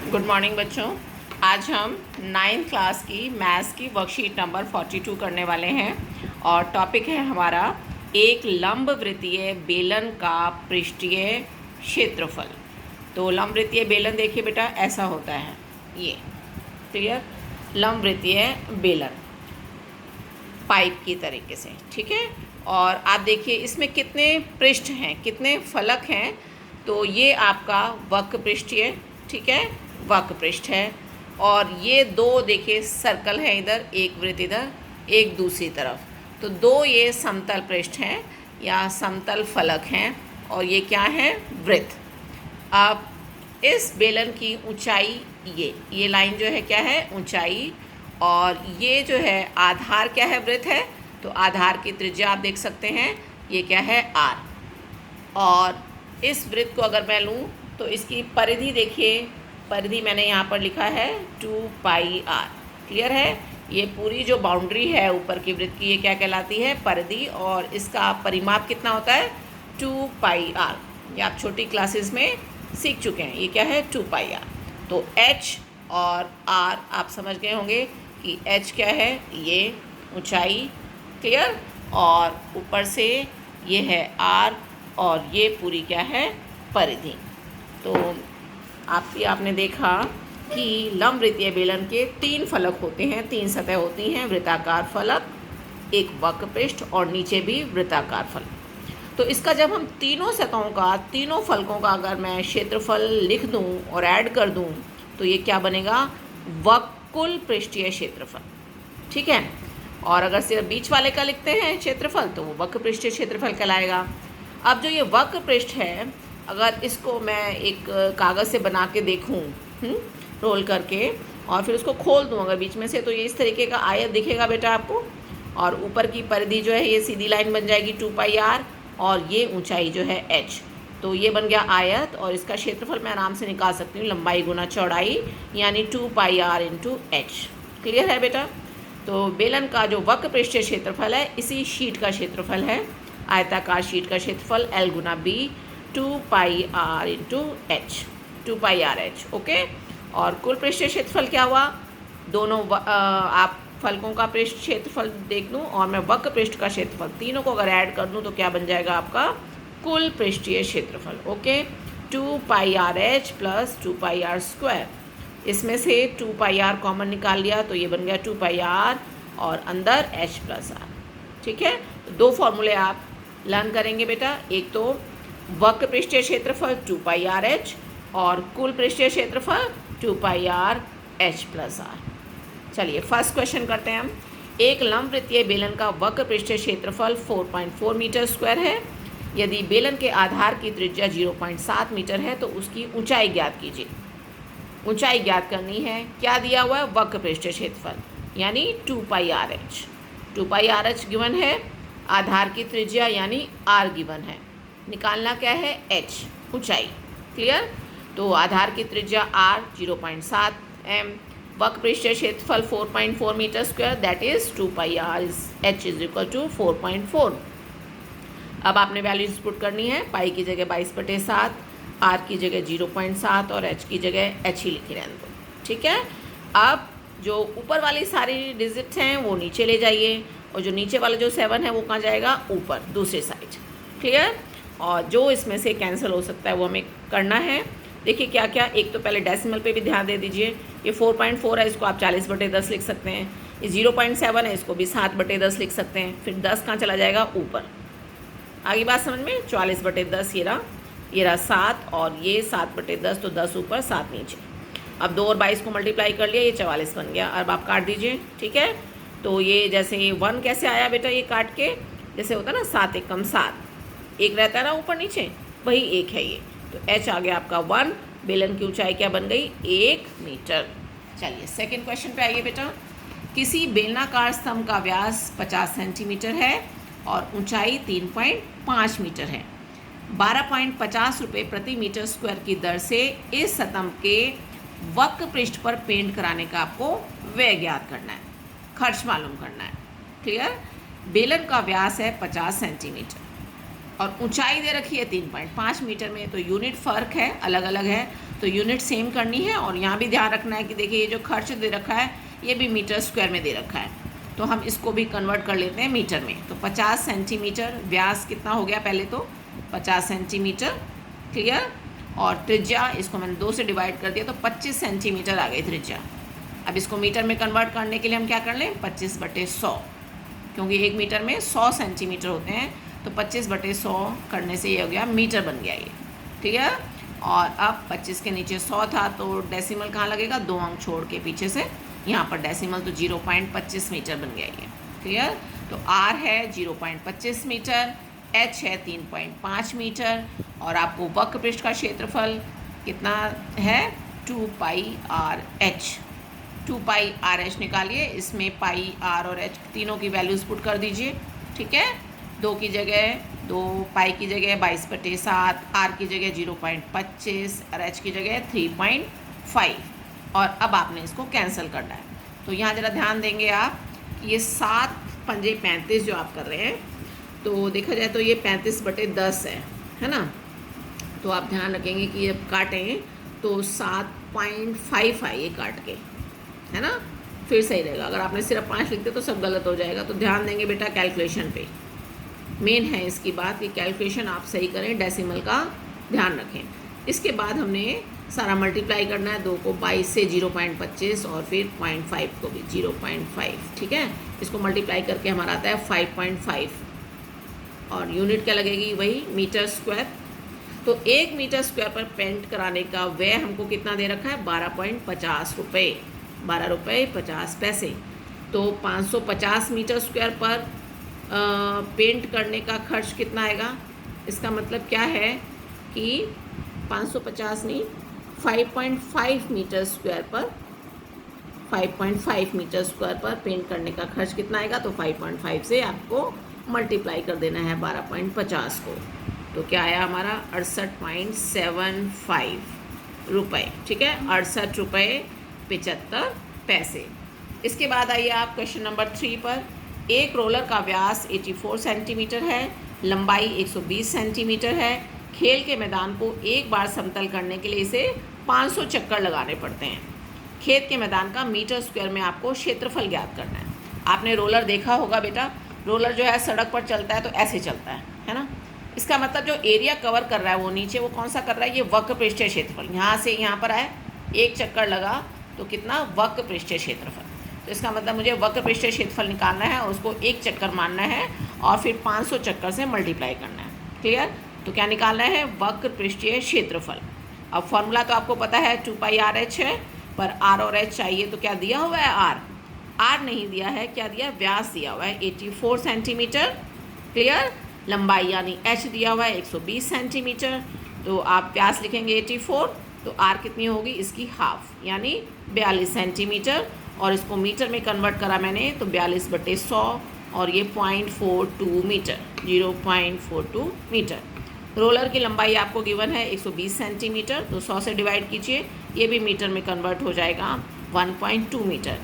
Good morning बच्चों। आज हम 9th क्लास की मैथ्स की वर्कशीट नंबर 42 करने वाले हैं और टॉपिक है हमारा एक लंबवृत्तीय बेलन का पृष्ठीय क्षेत्रफल। तो लंबवृत्तीय बेलन देखिए बेटा ऐसा होता है, ये क्लियर, लंबवृत्तीय बेलन पाइप की तरीके से, ठीक है। और आप देखिए इसमें कितने पृष्ठ हैं, कितने फलक हैं। तो ये आपका वक्र पृष्ठीय, ठीक है, वक्र पृष्ठ है। और ये दो देखिए सर्कल है, इधर एक वृत्त, इधर एक दूसरी तरफ। तो दो ये समतल पृष्ठ हैं या समतल फलक हैं और ये क्या है, वृत्त। अब इस बेलन की ऊंचाई, ये लाइन जो है क्या है, ऊंचाई, और ये जो है आधार क्या है, वृत्त है। तो आधार की त्रिज्या आप देख सकते हैं, ये क्या है, आर। और इस वृत्त को अगर मैं लूँ तो इसकी परिधि देखिए, परिधि मैंने यहाँ पर लिखा है 2 पाई आर। क्लियर है, ये पूरी जो बाउंड्री है ऊपर की वृत्त की, ये क्या कहलाती है, परिधि। और इसका परिमाप कितना होता है, 2 पाई आर। ये आप छोटी क्लासेस में सीख चुके हैं, ये क्या है, 2 पाई आर। तो एच और आर आप समझ गए होंगे कि एच क्या है, ये ऊंचाई, क्लियर, और ऊपर से ये है आर और ये पूरी क्या है, परिधि। तो आपने देखा कि लंबवृत्तीय बेलन के 3 फलक होते हैं, 3 सतह होती हैं, वृत्ताकार फलक, एक वक्र पृष्ठ और नीचे भी वृत्ताकार फलक। तो इसका जब हम तीनों सतहों का, तीनों फलकों का अगर मैं क्षेत्रफल लिख दूं और ऐड कर दूं तो ये क्या बनेगा, कुल पृष्ठीय क्षेत्रफल, ठीक है। और अगर सिर्फ बीच वाले का लिखते हैं क्षेत्रफल तो वो वक्र पृष्ठीय क्षेत्रफल कहलाएगा। अब जो ये वक्र पृष्ठ है, अगर इसको मैं एक कागज़ से बना के देखूं, रोल करके, और फिर उसको खोल दूं अगर बीच में से, तो ये इस तरीके का आयत दिखेगा बेटा आपको। और ऊपर की परिधि जो है ये सीधी लाइन बन जाएगी 2 पाई आर, और ये ऊंचाई जो है h। तो ये बन गया आयत, और इसका क्षेत्रफल मैं आराम से निकाल सकती हूँ, लंबाई गुना चौड़ाई, यानी 2 pi R into H. Clear है बेटा। तो बेलन का जो वक्र पृष्ठीय क्षेत्रफल है, इसी शीट का क्षेत्रफल है, आयताकार शीट का क्षेत्रफल L गुना B, 2 pi R into H, 2 pi R H, okay. और कुल पृष्ठीय क्षेत्रफल क्या हुआ, दोनों आप फलकों का पृष्ठ क्षेत्रफल देख लूँ और मैं वक्र पृष्ठ का क्षेत्रफल, तीनों को अगर ऐड कर दूँ तो क्या बन जाएगा आपका कुल पृष्ठीय क्षेत्रफल, okay. 2 pi R H plus 2 pi R square. इसमें से 2 पाई आर कॉमन निकाल लिया तो ये बन गया 2 पाई आर और अंदर h प्लस आर, ठीक है। तो दो फॉर्मूले आप लर्न करेंगे बेटा, एक तो वक्र पृष्ठीय क्षेत्रफल 2 पाई आर एच और कुल पृष्ठीय क्षेत्रफल 2 pi R H plus are. चलिए फर्स्ट क्वेश्चन करते हैं हम। एक लंबवृत्तीय बेलन का वक्र पृष्ठीय क्षेत्रफल 4.4 मीटर स्क्वायर है। यदि बेलन के आधार की त्रिज्या 0.7 मीटर है तो उसकी ऊंचाई ज्ञात कीजिए। ऊंचाई ज्ञात करनी है, क्या दिया हुआ है, वक्र पृष्ठीय क्षेत्रफल यानी 2 pi R H. 2 pi R H given है, आधार की त्रिज्या यानी आर गिवन है, निकालना क्या है, एच, ऊंचाई। क्लियर। तो आधार की त्रिज्या आर 0.7 एम, वक्र पृष्ठीय क्षेत्रफल 4.4 meter square, that is 2 pi R H is equal to 4.4। अब आपने वैल्यूज पुट करनी है, पाई की जगह 22/7, आर की जगह 0.7 और एच की जगह एच ही लिखी रहने दो, ठीक है। अब जो ऊपर वाली सारी डिजिट्स हैं वो नीचे ले जाइए, और जो नीचे वाला जो 7 है वो कहाँ जाएगा, ऊपर दूसरी साइड। क्लियर। और जो इसमें से कैंसिल हो सकता है वो हमें करना है। देखिए क्या क्या, एक तो पहले डेसिमल पे भी ध्यान दे दीजिए। ये 4.4 है, इसको आप 40/10 लिख सकते हैं। ये 0.7 है, इसको भी 7/10 लिख सकते हैं। फिर 10 कहाँ चला जाएगा, ऊपर। आगे बात समझ में, 44/10 ये रहा 7, और ये 7/10, तो 10 ऊपर 7 नीचे। अब 2 और 22 को मल्टीप्लाई कर लिया, ये 44 बन गया। अब आप काट दीजिए, ठीक है। तो ये जैसे ये 1 कैसे आया बेटा, ये काट के जैसे होता है ना 7 एकम 7, एक रहता है ना ऊपर नीचे, वही एक है ये। तो h आ गया आपका 1, बेलन की ऊंचाई क्या बन गई, 1 मीटर। चलिए सेकेंड क्वेश्चन पे आइए बेटा। किसी बेलनाकार स्तंभ का व्यास 50 सेंटीमीटर है और ऊंचाई 3.5 मीटर है। 12.50 रुपये प्रति मीटर स्क्वायर की दर से इस स्तंभ के वक्र पृष्ठ पर पेंट कराने का आपको व्यय ज्ञात करना है, खर्च मालूम करना है। क्लियर। बेलन का व्यास है 50 सेंटीमीटर और ऊंचाई दे रखी है 3.5 मीटर में, तो यूनिट फ़र्क है, अलग अलग है, तो तो यूनिट सेम करनी है। और यहाँ भी ध्यान रखना है कि देखिए ये जो खर्च दे रखा है ये भी मीटर स्क्वायर में दे रखा है, तो हम इसको भी कन्वर्ट कर लेते हैं मीटर में। तो 50 सेंटीमीटर, व्यास कितना हो गया पहले तो 50 सेंटीमीटर, क्लियर। और त्रिज्या इसको मैंने 2 से डिवाइड कर दिया तो 25 सेंटीमीटर आ गई त्रिज्या। अब इसको मीटर में कन्वर्ट करने के लिए हम क्या कर लें, 25/100, क्योंकि 1 मीटर में 100 सेंटीमीटर होते हैं, तो 25/100 करने से ये हो गया मीटर बन गया ये, ठीक है। और अब 25 के नीचे 100 था तो डेसिमल कहाँ लगेगा, 2 अंक छोड़ के पीछे से यहाँ पर डेसिमल, तो 0.25 मीटर बन गया ये, क्लियर। तो R है 0.25 मीटर, H है 3.5 मीटर, और आपको वक्र पृष्ठ का क्षेत्रफल कितना है 2πRh। 2πRh निकालिए, इसमें पाई, R और H तीनों की वैल्यूज पुट कर दीजिए, ठीक है। 2 की जगह 2, पाई की जगह 22/7, R की जगह 0.25 और H की जगह 3.5। और अब आपने इसको कैंसिल करना है। तो यहाँ ज़रा ध्यान देंगे आप, ये 7 पंजे 35 जो आप कर रहे हैं, तो देखा जाए तो ये 35/10 है ना। तो आप ध्यान रखेंगे कि जब काटें तो 7.5 आए ये काट के, है ना, फिर सही रहेगा। अगर आपने सिर्फ 5 लिखते तो सब गलत हो जाएगा। तो ध्यान देंगे बेटा कैलकुलेशन पे, मेन है इसकी बात कि कैलकुलेशन आप सही करें, डेसिमल का ध्यान रखें। इसके बाद हमने सारा मल्टीप्लाई करना है, 2 को 22 से 0.25 और फिर 0.5 को भी 0.5, ठीक है। इसको मल्टीप्लाई करके हमारा आता है 5.5 और यूनिट क्या लगेगी, वही मीटर स्क्वायर। तो 1 मीटर स्क्वायर पर पेंट कराने का व्यय हमको कितना दे रखा है, 12.50 रुपये, 12 रुपये 50 पैसे। तो 550 मीटर स्क्वायर पर पेंट करने का खर्च कितना आएगा, इसका मतलब क्या है कि 550 नहीं 5.5 मीटर स्क्वायर पर, 5.5 मीटर स्क्वायर पर पेंट करने का खर्च कितना आएगा। तो 5.5 से आपको मल्टीप्लाई कर देना है 12.50 को, तो क्या आया हमारा 68.75 रुपये, ठीक है, 68 रुपये 75 पैसे। इसके बाद आइए आप क्वेश्चन नंबर 3 पर। एक रोलर का व्यास 84 सेंटीमीटर है, लंबाई 120 सेंटीमीटर है। खेल के मैदान को एक बार समतल करने के लिए इसे 500 चक्कर लगाने पड़ते हैं। खेत के मैदान का मीटर स्क्वायर में आपको क्षेत्रफल ज्ञात करना है। आपने रोलर देखा होगा बेटा, रोलर जो है सड़क पर चलता है तो ऐसे चलता है ना। इसका मतलब जो एरिया कवर कर रहा है वो नीचे वो कौन सा कर रहा है, ये वक्र पृष्ठीय क्षेत्रफल। यहाँ से यहाँ पर आए, एक चक्कर लगा तो कितना वक्र पृष्ठीय क्षेत्रफल। तो इसका मतलब मुझे वक्र पृष्ठीय क्षेत्रफल निकालना है और उसको एक चक्कर मानना है और फिर 500 चक्कर से मल्टीप्लाई करना है, क्लियर। तो क्या निकालना है, वक्र पृष्ठीय क्षेत्रफल। अब फॉर्मूला तो आपको पता है 2πRh है, पर R और H चाहिए, तो क्या दिया हुआ है R नहीं दिया है, क्या दिया, व्यास दिया हुआ है 84 सेंटीमीटर, क्लियर। लंबाई यानी H दिया हुआ है 120 सेंटीमीटर, तो आप व्यास लिखेंगे 84, तो R कितनी होगी, इसकी हाफ यानी 42 सेंटीमीटर। और इसको मीटर में कन्वर्ट करा मैंने तो 42/100 और ये 0.42 मीटर, 0.42 मीटर। रोलर की लंबाई आपको गिवन है 120 सेंटीमीटर, तो 100 से डिवाइड कीजिए, ये भी मीटर में कन्वर्ट हो जाएगा 1.2 मीटर।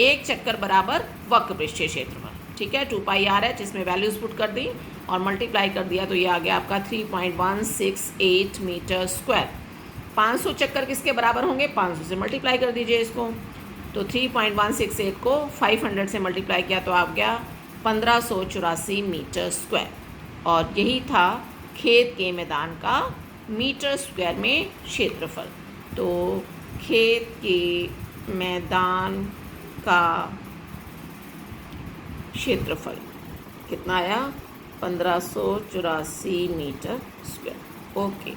एक चक्कर बराबर वक्र पृष्ठीय क्षेत्रफल, ठीक है। 2πRh इसमें वैल्यूज पुट कर दी और मल्टीप्लाई कर दिया, तो ये आ गया आपका 3.168 मीटर स्क्वायर। 500 चक्कर किसके बराबर होंगे, 500 से मल्टीप्लाई कर दीजिए इसको। तो 3.168 को 500 से मल्टीप्लाई किया तो आ गया 1584 मीटर स्क्वायर। और यही था खेत के मैदान का मीटर स्क्वायर में क्षेत्रफल। तो खेत के मैदान का क्षेत्रफल कितना आया, 1584 मीटर स्क्वायर। ओके।